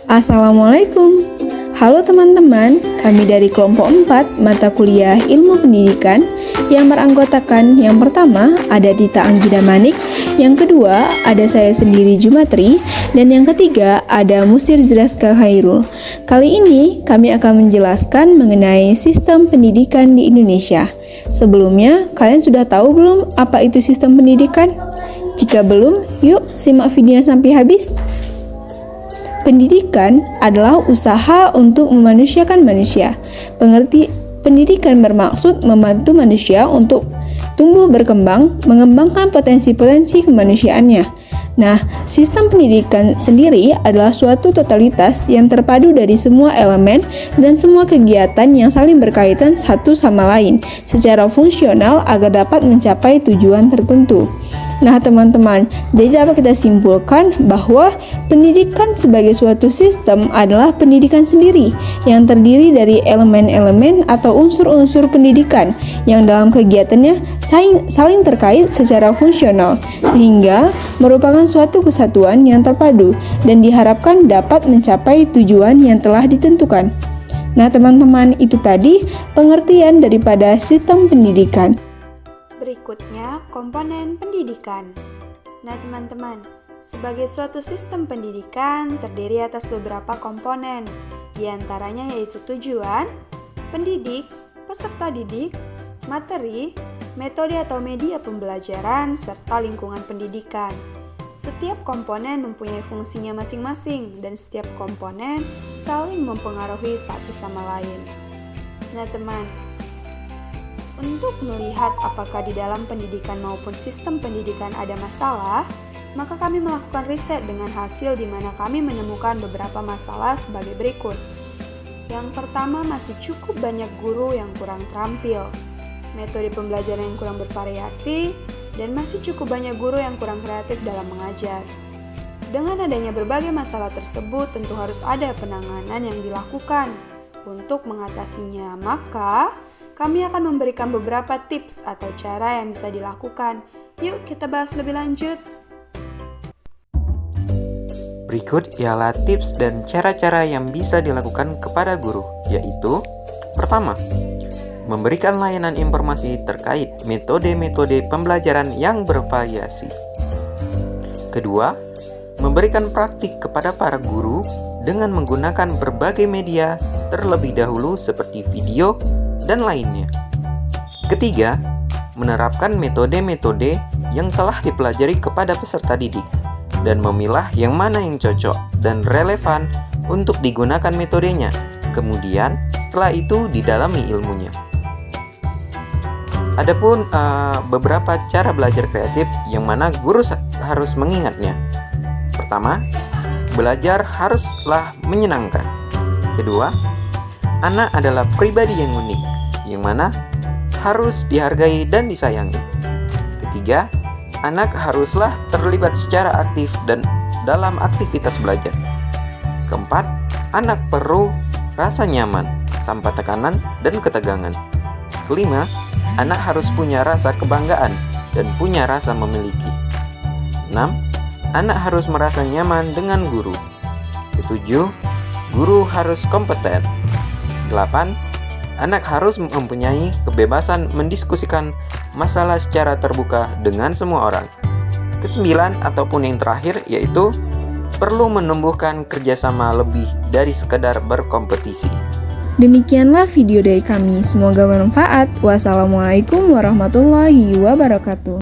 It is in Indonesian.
Assalamualaikum. Halo teman-teman, kami dari kelompok 4 mata kuliah Ilmu Pendidikan yang beranggotakan yang pertama ada Dita Anggida Manik, yang kedua ada saya sendiri Jumatri, dan yang ketiga ada Musir Zraska Khairul. Kali ini kami akan menjelaskan mengenai sistem pendidikan di Indonesia. Sebelumnya, kalian sudah tahu belum apa itu sistem pendidikan? Jika belum, yuk simak video sampai habis. Pendidikan adalah usaha untuk memanusiakan manusia. Pendidikan bermaksud membantu manusia untuk tumbuh berkembang, mengembangkan potensi-potensi kemanusiaannya. Nah, sistem pendidikan sendiri adalah suatu totalitas yang terpadu dari semua elemen dan semua kegiatan yang saling berkaitan satu sama lain secara fungsional agar dapat mencapai tujuan tertentu. Nah teman-teman, jadi dapat kita simpulkan bahwa pendidikan sebagai suatu sistem adalah pendidikan sendiri yang terdiri dari elemen-elemen atau unsur-unsur pendidikan yang dalam kegiatannya saling terkait secara fungsional sehingga merupakan suatu kesatuan yang terpadu dan diharapkan dapat mencapai tujuan yang telah ditentukan. Nah teman-teman, itu tadi pengertian daripada sistem pendidikan. Berikutnya, komponen pendidikan. Nah, teman-teman, sebagai suatu sistem pendidikan terdiri atas beberapa komponen, di antaranya yaitu tujuan, pendidik, peserta didik, materi, metode atau media pembelajaran, serta lingkungan pendidikan. Setiap komponen mempunyai fungsinya masing-masing dan setiap komponen saling mempengaruhi satu sama lain. Nah, teman, untuk melihat apakah di dalam pendidikan maupun sistem pendidikan ada masalah, maka kami melakukan riset dengan hasil di mana kami menemukan beberapa masalah sebagai berikut. Yang pertama, masih cukup banyak guru yang kurang terampil, metode pembelajaran yang kurang bervariasi, dan masih cukup banyak guru yang kurang kreatif dalam mengajar. Dengan adanya berbagai masalah tersebut, tentu harus ada penanganan yang dilakukan. Untuk mengatasinya, maka kami akan memberikan beberapa tips atau cara yang bisa dilakukan. Yuk kita bahas lebih lanjut. Berikut ialah tips dan cara-cara yang bisa dilakukan kepada guru, yaitu: pertama, memberikan layanan informasi terkait metode-metode pembelajaran yang bervariasi. Kedua, memberikan praktik kepada para guru dengan menggunakan berbagai media terlebih dahulu seperti video dan lainnya. Ketiga, menerapkan metode-metode yang telah dipelajari kepada peserta didik dan memilah yang mana yang cocok dan relevan untuk digunakan metodenya. Kemudian, setelah itu didalami ilmunya. Adapun beberapa cara belajar kreatif yang mana guru harus mengingatnya. Pertama, belajar haruslah menyenangkan. Kedua, anak adalah pribadi yang unik, yang mana harus dihargai dan disayangi. Ketiga, anak haruslah terlibat secara aktif dan dalam aktivitas belajar. Keempat, anak perlu rasa nyaman, tanpa tekanan dan ketegangan. Kelima, anak harus punya rasa kebanggaan dan punya rasa memiliki. 6. Anak harus merasa nyaman dengan guru. Ketujuh, guru harus kompeten. 8. Anak harus mempunyai kebebasan mendiskusikan masalah secara terbuka dengan semua orang. Kesembilan ataupun yang terakhir yaitu perlu menumbuhkan kerjasama lebih dari sekedar berkompetisi. Demikianlah video dari kami, semoga bermanfaat. Wassalamualaikum warahmatullahi wabarakatuh.